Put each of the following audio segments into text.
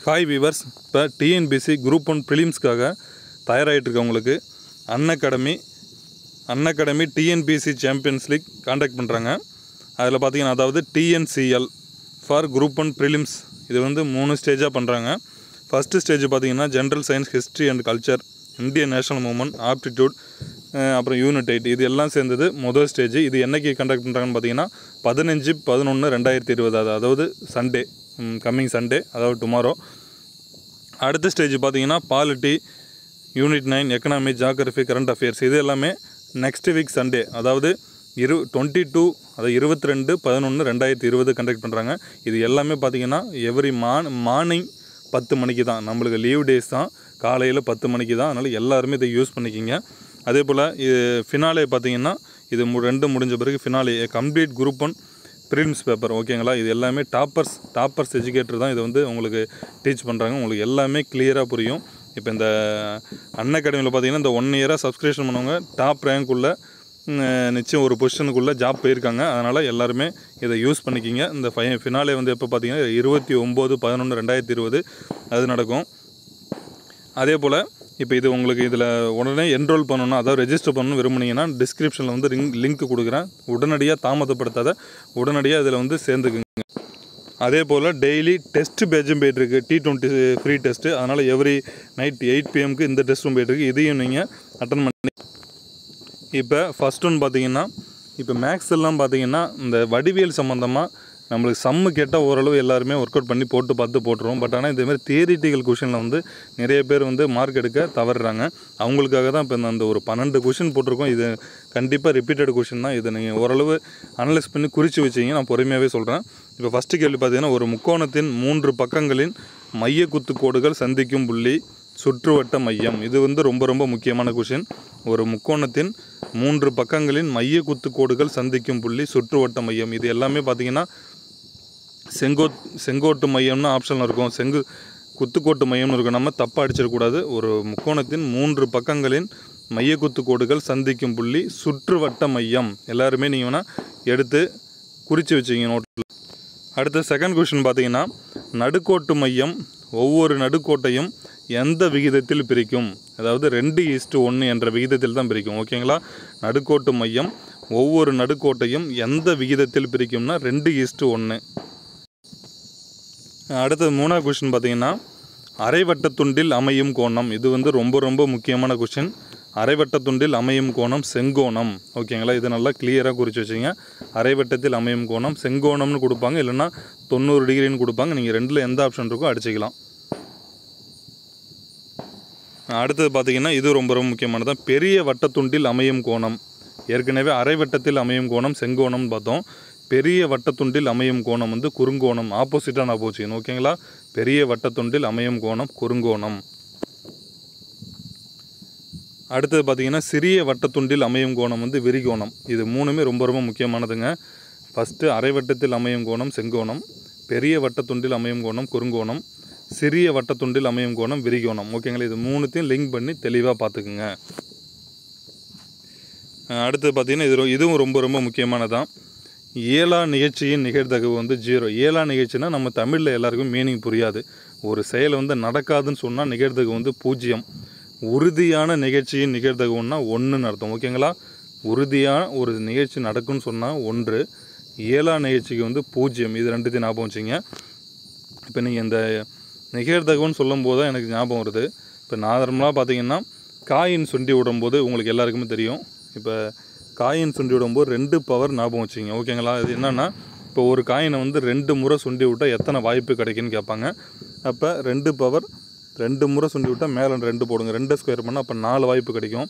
Hi viewers, இப்போ TNPSC group 1 ப்ரிலிம்ஸ்க்காக தயாராகிட்டு இருக்கவங்களுக்கு Unacademy TNPSC champions league contact பண்ணுறாங்க. அதில் பார்த்தீங்கன்னா, அதாவது டிஎன்சிஎல் ஃபார் குரூப் 1 ப்ரிலிம்ஸ் இது வந்து 3 ஸ்டேஜாக பண்ணுறாங்க. ஃபஸ்ட்டு ஸ்டேஜ் பார்த்தீங்கன்னா general science, history and culture, Indian national movement, aptitude, அப்புறம் யூனிட் 8 இது எல்லாம் சேர்ந்தது முதல் ஸ்டேஜ். இது என்னைக்கு கண்டக்ட் பண்ணுறாங்கன்னு பார்த்தீங்கன்னா 15/11/2020, அதாவது சண்டே, கம்மிங் சண்டே, அதாவது டுமாரோ. அடுத்த ஸ்டேஜ் பார்த்தீங்கன்னா polity, unit 9, economy, geography, current affairs இது எல்லாமே நெக்ஸ்ட் வீக் சண்டே, அதாவது 22/11/2020 கண்டக்ட் பண்ணுறாங்க. இது எல்லாமே பார்த்தீங்கன்னா எவ்ரி மார்னிங் 10 மணிக்கு தான். நம்மளுக்கு லீவ் டேஸ் தான், காலையில் 10 மணிக்கு தான். அதனால் எல்லாருமே இதை யூஸ் பண்ணிக்கிங்க. அதே போல் இது ஃபினாலே பார்த்தீங்கன்னா இது ரெண்டு முடிஞ்ச பிறகு finale complete group 1 prelims paper, ஓகேங்களா. இது எல்லாமே டாப்பர்ஸ் எஜுகேட்டர் தான் இதை வந்து உங்களுக்கு டீச் பண்ணுறாங்க. உங்களுக்கு எல்லாமே கிளியராக புரியும். இப்போ இந்த அன்அகாடமியில் பார்த்தீங்கன்னா இந்த 1 இயராக சப்ஸ்கிரிப்ஷன் பண்ணவங்க டாப் ரேங்க்குள்ளே நிச்சயம் ஒரு பொசிஷனுக்குள்ளே ஜாப் போயிருக்காங்க. அதனால் எல்லாருமே இதை யூஸ் பண்ணிக்கிங்க. இந்த ஃபினாலே வந்து எப்போ பார்த்தீங்கன்னா 29/11/2020 அது நடக்கும். அதே போல் இப்போ இது உங்களுக்கு இதில் உடனே என்ரோல் பண்ணணும், அதாவது ரெஜிஸ்டர் பண்ணணும் விரும்புனீங்கன்னா டிஸ்கிரிப்ஷனில் வந்து லிங்க் கொடுக்குறேன். உடனடியாக தாமதப்படுத்தாத உடனடியாக இதில் வந்து சேர்ந்துக்குங்க. அதே போல் டெய்லி டெஸ்ட் பேட்சும் போய்ட்டுருக்கு, T20 ஃப்ரீ டெஸ்ட்டு. அதனால் எவ்ரி நைட் 8 PM இந்த டெஸ்ட்டும் போய்ட்டுருக்கு. இதையும் நீங்கள் அட்டன் பண்ணி. இப்போ ஃபஸ்ட் ஒன் பார்த்தீங்கன்னா, இப்போ மேக்ஸ் எல்லாம் பார்த்தீங்கன்னா இந்த வடிவியல் சம்மந்தமாக நம்மளுக்கு சம்மு கேட்டால் ஓரளவு எல்லாருமே ஒர்க் அவுட் பண்ணி போட்டுருவோம். பட் ஆனால் இதேமாதிரி தியரிட்டிக்கல் கொஷினில் வந்து நிறைய பேர் வந்து மார்க் எடுக்க தவறுறாங்க. அவங்களுக்காக தான் இப்போ அந்த ஒரு 12 கொஷின் போட்டிருக்கோம். இது கண்டிப்பாக ரிப்பீட்டட் கொஷின் தான். இதை நீங்கள் ஓரளவு அனலைஸ் பண்ணி குறித்து வச்சிங்க. நான் பொறுமையாகவே சொல்கிறேன். இப்போ ஃபஸ்ட்டு கேள்வி பார்த்தீங்கன்னா, ஒரு முக்கோணத்தின் 3 பக்கங்களின் மைய குத்துக்கோடுகள் சந்திக்கும் புள்ளி சுற்றுவட்ட மையம். இது வந்து ரொம்ப முக்கியமான கொஷின். ஒரு முக்கோணத்தின் 3 பக்கங்களின் மைய குத்துக்கோடுகள் சந்திக்கும் புள்ளி சுற்றுவட்ட மையம். இது எல்லாமே பார்த்தீங்கன்னா செங்கோட்டு மையம்னு ஆப்ஷனில் இருக்கும், குத்துக்கோட்டு மையம்னு இருக்கும். நம்ம தப்பாக அடிச்சிடக்கூடாது. ஒரு முக்கோணத்தின் 3 பக்கங்களின் மைய குத்துக்கோடுகள் சந்திக்கும் புள்ளி சுற்றுவட்ட மையம். எல்லாருமே நீங்கள் வேணால் எடுத்து குறித்து வச்சிங்க நோட்டில். அடுத்த செகண்ட் கொஷின் பார்த்தீங்கன்னா, நடுக்கோட்டு மையம் ஒவ்வொரு நடுக்கோட்டையும் எந்த விகிதத்தில் பிரிக்கும்? அதாவது 2:1 என்ற விகிதத்தில் தான் பிரிக்கும், ஓகேங்களா. நடுக்கோட்டு மையம் ஒவ்வொரு நடுக்கோட்டையும் எந்த விகிதத்தில் பிரிக்கும்னா 2:1. அடுத்தது 3வது கொஷின் பார்த்தீங்கன்னா, அரைவட்ட துண்டில் அமையும் கோணம். இது வந்து ரொம்ப முக்கியமான கொஷின். அரைவட்ட துண்டில் அமையும் கோணம் செங்கோணம், ஓகேங்களா. இது நல்லா கிளியராக குறித்து வச்சிங்க. அரைவட்டத்தில் அமையும் கோணம் செங்கோணம்னு கொடுப்பாங்க, இல்லைன்னா 90 டிகிரின்னு கொடுப்பாங்க. நீங்கள் ரெண்டில் எந்த ஆப்ஷன் இருக்கோ அடிச்சிக்கலாம். அடுத்தது பார்த்தீங்கன்னா, இது ரொம்ப முக்கியமானதான். பெரிய வட்டத்துண்டில் அமையும் கோணம். ஏற்கனவே அரைவட்டத்தில் அமையும் கோணம் செங்கோணம்னு பார்த்தோம். பெரிய வட்டத்துண்டில் அமையும் கோணம் வந்து குறுங்கோணம். ஆப்போசிட்டாக நான் போச்சுக்கணும், ஓகேங்களா. பெரிய வட்டத்துண்டில் அமையும் கோணம் குறுங்கோணம். அடுத்தது பார்த்தீங்கன்னா, சிறிய வட்டத்துண்டில் அமையும் கோணம் வந்து விரிகோணம். இது மூணுமே ரொம்ப முக்கியமானதுங்க. ஃபஸ்ட்டு அரைவட்டத்தில் அமையும் கோணம் செங்கோணம், பெரிய வட்டத்துண்டில் அமையும் கோணம் குறுங்கோணம், சிறிய வட்டத்துண்டில் அமையும் கோணம் விரிகோணம், ஓகேங்களா. இது மூணுத்தையும் லிங்க் பண்ணி தெளிவாக பார்த்துக்குங்க. அடுத்தது பார்த்தீங்கன்னா, இதுவும் ரொம்ப முக்கியமானதான். ஏலா நிகழ்ச்சியின் நிகழ்தகவு வந்து 0. ஏலா நிகழ்ச்சினா நம்ம தமிழில் எல்லாருக்கும் மீனிங் புரியாது. ஒரு செயல் வந்து நடக்காதுன்னு சொன்னால் நிகழ்தகவு வந்து 0. உறுதியான நிகழ்ச்சியின் நிகழ்தகவுன்னா 1ன்னு அர்த்தம், ஓகேங்களா. உறுதியான ஒரு நிகழ்ச்சி நடக்கும்னு சொன்னால் 1, ஏலா நிகழ்ச்சிக்கு வந்து 0. இது ரெண்டுத்தையும் ஞாபகம் வச்சிங்க. இப்போ நீங்கள் இந்த நிகழ்தகவுன்னு சொல்லும் போது தான் எனக்கு ஞாபகம் வருது. இப்போ நார்மலாக பார்த்தீங்கன்னா காயின் சுண்டி விடும்போது உங்களுக்கு எல்லாருக்குமே தெரியும். இப்போ காயின் சுண்டி விடும்போது 2 பவர் ஞாபகம் வச்சிங்க, ஓகேங்களா. இது என்னென்னா, இப்போ ஒரு காயினை வந்து 2 முறை சுண்டி விட்டால் எத்தனை வாய்ப்பு கிடைக்குன்னு கேட்பாங்க. அப்போ 2 பவர் 2 முறை சுண்டி விட்டால் மேலே 2 போடுங்க, 2 ஸ்கொயர் பண்ணால் அப்போ 4 வாய்ப்பு கிடைக்கும்.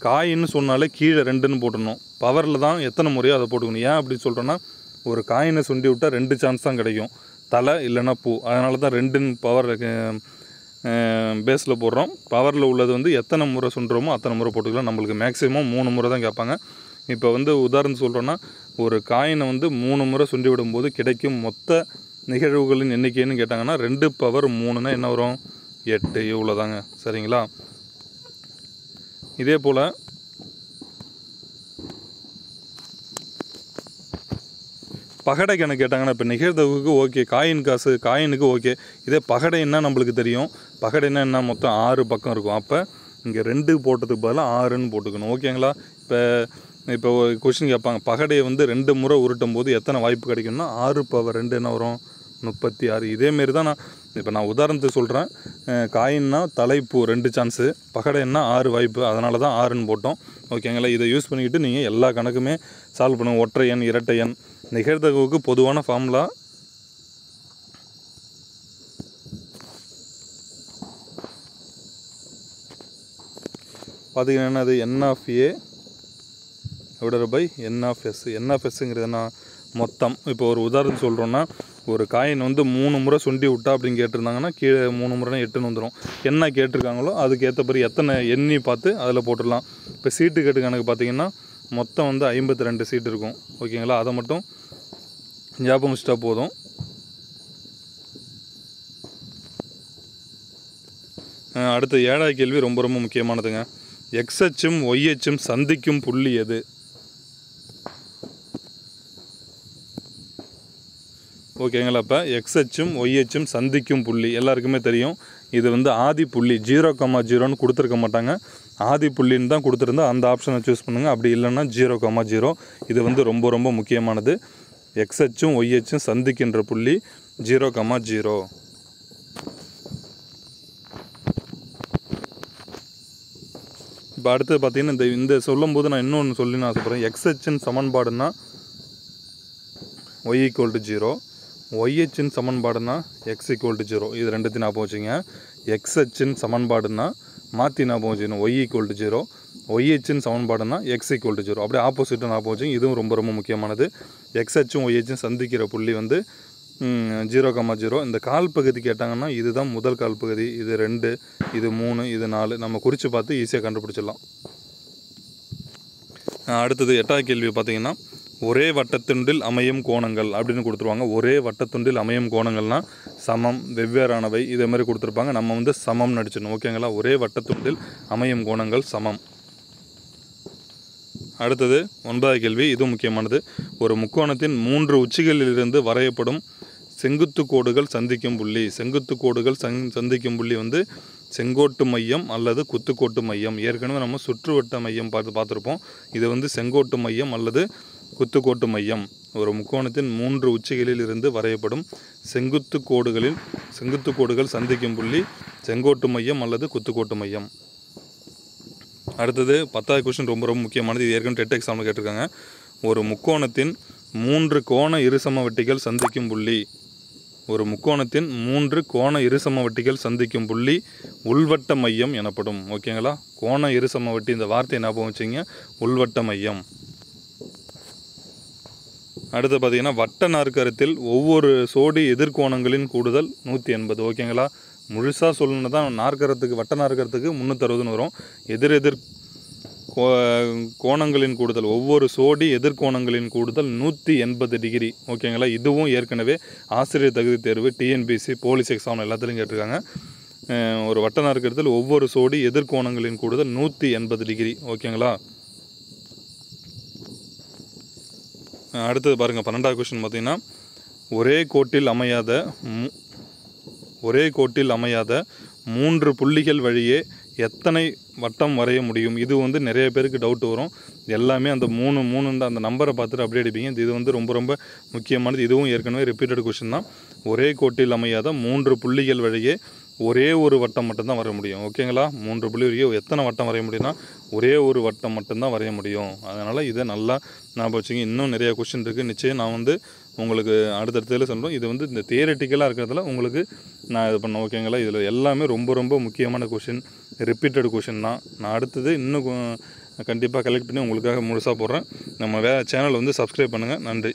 காயின்னு சொன்னாலே கீழே 2ன்னு போட்டுடணும். பவரில் தான் எத்தனை முறையோ அதை போட்டுக்கணும். ஏன் அப்படி சொல்கிறேன்னா, ஒரு காயினை சுண்டி விட்டால் 2 சான்ஸ் தான் கிடைக்கும், தலை இல்லைன்னா பூ. அதனால தான் 2ன்னு பவர் பேஸில் போடுறோம். பவரில் உள்ளது வந்து எத்தனை முறை சுண்டுறோமோ அத்தனை முறை போட்டுக்கலாம். நம்மளுக்கு மேக்ஸிமம் 3 முறை தான் கேட்பாங்க. இப்போ வந்து உதாரணம் சொல்கிறோன்னா, ஒரு காயினை வந்து 3 முறை சுண்டி விடும்போது கிடைக்கும் மொத்த நிகழ்வுகளின் எண்ணிக்கைன்னு கேட்டாங்கன்னா 2 பவர் 3ன்னா என்ன வரும்? 8. இவ்வளோ தாங்க, சரிங்களா. இதே போல் பகடைக்கு என்ன கேட்டாங்கன்னா, இப்போ நிகழ்தகவுக்கு ஓகே, காயின் காசு காயினுக்கு ஓகே. இதே பகடைன்னா நம்மளுக்கு தெரியும். பகடைன்னா என்ன, மொத்தம் 6 பக்கம் இருக்கும். அப்போ இங்கே 2 போட்டதுக்கு பதிலாக 6ன்னு போட்டுக்கணும். ஓகேங்களா? இப்போ கொஷின் கேட்பாங்க, பகடையை வந்து 2 முறை உருட்டும் போது எத்தனை வாய்ப்பு கிடைக்கும்னா 6 பவர் 2 என்ன வரும், 36. இதேமாரி தான் நான் உதாரணத்துக்கு சொல்கிறேன். காயின்னா தலைப்பூ 2 சான்ஸு, பகடைன்னா 6 வாய்ப்பு, அதனால தான் 6ன்னு போட்டோம். ஓகேங்களா? இதை யூஸ் பண்ணிக்கிட்டு நீங்கள் எல்லா கணக்குமே சால்வ் பண்ணுங்கள். ஒற்றை எண், இரட்டை எண், நிகழ்தகவுக்கு பொதுவான ஃபார்முலா பார்த்தீங்கன்னா அது N of A divided by N of S. N of Sங்கிறது என்ன, மொத்தம். இப்போ ஒரு உதாரணம் சொல்கிறோன்னா, ஒரு காயின் வந்து 3 முறை சுண்டி விட்டா அப்படின்னு கேட்டிருந்தாங்கன்னா கீழே 3 முறைனா 8ன்னு வந்துடும். என்ன கேட்டிருக்காங்களோ அதுக்கு ஏற்றபடி எத்தனை எண்ணி பார்த்து அதில் போட்டுடலாம். இப்போ சீட்டு கேட்டு கணக்கு பார்த்தீங்கன்னா மொத்தம் வந்து 52 சீட்டு இருக்கும். ஓகேங்களா? அதை மட்டும் ஞாபகம் வச்சுட்டா போதும். அடுத்த 7வது கேள்வி ரொம்ப ரொம்ப முக்கியமானதுங்க. எக்ஸ் அச்சும் ஒய் அச்சும் சந்திக்கும் புள்ளி எது? ஓகேங்களா? இப்போ எக்ஸ் அச்சும் ஒய் அச்சும் சந்திக்கும் புள்ளி எல்லாருக்குமே தெரியும். இது வந்து ஆதி புள்ளி 0,0ன்னு கொடுத்துருக்க மாட்டாங்க. ஆதி புள்ளின்னு தான் கொடுத்துருந்தா அந்த ஆப்ஷனை சூஸ் பண்ணுங்கள். அப்படி இல்லைன்னா 0,0. இது வந்து ரொம்ப ரொம்ப முக்கியமானது. எக்ஸ் அச்சும் ஒய் அச்சும் சந்திக்கின்ற புள்ளி 0,0. இப்போ அடுத்து பார்த்தீங்கன்னா இந்த சொல்லும்போது நான் இன்னொன்று சொல்லி நான் ஆசைப்படுறேன். எக்ஸ் அச்சின் சமன்பாடுன்னா ஒய் ஈக்குவல் டு 0, ஒய் அச்சின் சமன்பாடுன்னா எக்ஸ் ஈக்குவல் டு 0. இது ரெண்டுத்தையும் ஞாபகம் வச்சுங்க. எக்ஸ் அச்சின் சமன்பாடுன்னா மாற்றி ஞாபகம் வச்சுக்கணும், ஒய் ஈக்குவல் டு 0, ஒய் அச்சின் சமன்பாடுன்னா எக்ஸ் ஈக்குவல் டு 0. அப்படியே ஆப்போசிட்டாக ஞாபகம் வச்சுங்க. இதுவும் ரொம்ப ரொம்ப முக்கியமானது. எக்ஸ் அச்சும் ஒய் அச்சும் சந்திக்கிற புள்ளி வந்து 0,0. இந்த கால் பகுதி கேட்டாங்கன்னா இதுதான் முதல் கால் பகுதி, இது 2, இது 3, இது 4. நம்ம குறித்து பார்த்து ஈஸியாக கண்டுபிடிச்சிடலாம். அடுத்தது 8வது கேள்வி பார்த்தீங்கன்னா, ஒரே வட்டத்துண்டில் அமையும் கோணங்கள் அப்படின்னு கொடுத்துருவாங்க. ஒரே வட்டத்துண்டில் அமையும் கோணங்கள்னால் சமம், வெவ்வேறானவை, இதே மாதிரி கொடுத்துருப்பாங்க. நம்ம வந்து சமம் நடிச்சிடணும். ஓகேங்களா? ஒரே வட்டத்துண்டில் அமையும் கோணங்கள் சமம். அடுத்தது 9வது கேள்வி, இதுவும் முக்கியமானது. ஒரு முக்கோணத்தின் 3 உச்சிகளிலிருந்து வரையப்படும் செங்குத்து கோடுகள் சந்திக்கும் புள்ளி. செங்குத்து கோடுகள் சந்திக்கும் புள்ளி வந்து செங்கோட்டு மையம் அல்லது குத்துக்கோட்டு மையம். ஏற்கனவே நம்ம சுற்றுவட்ட மையம் பார்த்துருப்போம். இது வந்து செங்கோட்டு மையம் அல்லது குத்துக்கோட்டு மையம். ஒரு முக்கோணத்தின் 3 உச்சிகளில் இருந்து வரையப்படும் செங்குத்து கோடுகள் சந்திக்கும் புள்ளி செங்கோட்டு மையம் அல்லது குத்துக்கோட்டு மையம். அடுத்தது 10வது கொஸ்டின் ரொம்ப ரொம்ப முக்கியமானது. இது ஏற்கனவே டெட் எக்ஸாமில் கேட்டிருக்காங்க. ஒரு முக்கோணத்தின் 3 கோண இருசமவெட்டிகள் சந்திக்கும் புள்ளி. ஒரு முக்கோணத்தின் 3 கோண இருசமவெட்டிகள் சந்திக்கும் புள்ளி உள்வட்ட மையம் எனப்படும். ஓகேங்களா? கோண இருசமவெட்டி, இந்த வார்த்தையை ஞாபகம் வச்சிங்க, உள்வட்ட மையம். அடுத்து பார்த்தீங்கன்னா, வட்ட நாற்கரத்தில் ஒவ்வொரு சோடி எதிர்கோணங்களின் கூடுதல் 180. ஓகேங்களா? முழுசாக சொல்லணுன்னா தான் வட்ட நாற்கரத்துக்கு 360ன்னு வரும். எதிர் கோணங்களின் கூடுதல், ஒவ்வொரு சோடி எதிர்கோணங்களின் கூடுதல் 180 டிகிரி. ஓகேங்களா? இதுவும் ஏற்கனவே ஆசிரியர் தகுதி தேர்வு, டிஎன்பிசி, போலீஸ் எக்ஸாம் எல்லாத்துலையும் கேட்டிருக்காங்க. ஒரு வட்ட நாற்கரத்தில் ஒவ்வொரு சோடி எதிர்கோணங்களின் கூடுதல் 180 டிகிரி. ஓகேங்களா? அடுத்தது பாருங்கள், 12வது கொஸ்டின் பார்த்தீங்கன்னா, ஒரே கோட்டில் அமையாத 3 புள்ளிகள் வழியே எத்தனை வட்டம் வரைய முடியும்? இது வந்து நிறைய பேருக்கு டவுட் வரும். எல்லாமே அந்த 3 அந்த நம்பரை பார்த்துட்டு அப்படியே அடிப்பீங்க. இது வந்து ரொம்ப ரொம்ப முக்கியமானது. இதுவும் ஏற்கனவே ரிப்பீட்டட் கொஸ்டின் தான். ஒரே கோட்டில் அமையாத 3 புள்ளிகள் வழியே ஒரே ஒரு வட்டம் மட்டும்தான் வரைய முடியும். ஓகேங்களா? 3 புள்ளி வரையே எத்தனை வட்டம் வரைய முடியும்னா ஒரே ஒரு வட்டம் மட்டும்தான் வரைய முடியும். அதனால் இதை நல்லா ஞாபகம் வச்சுங்க. இன்னும் நிறைய கொஸ்டின் இருக்குது. நிச்சயம் நான் வந்து உங்களுக்கு அடுத்தடுத்ததில் சொல்கிறோம். இது வந்து இந்த தியரிட்டிக்கலாக இருக்கிறதுல உங்களுக்கு நான் இது பண்ணேன். ஓகேங்களா? இதில் எல்லாமே ரொம்ப ரொம்ப முக்கியமான கொஷின், ரிப்பீட்டட் கொஷின் தான். நான் அடுத்தது இன்னும் கண்டிப்பாக கலெக்ட் பண்ணி உங்களுக்காக முழுசாக போடுறேன். நம்ம சேனல் வந்து சப்ஸ்கிரைப் பண்ணுங்கள். நன்றி.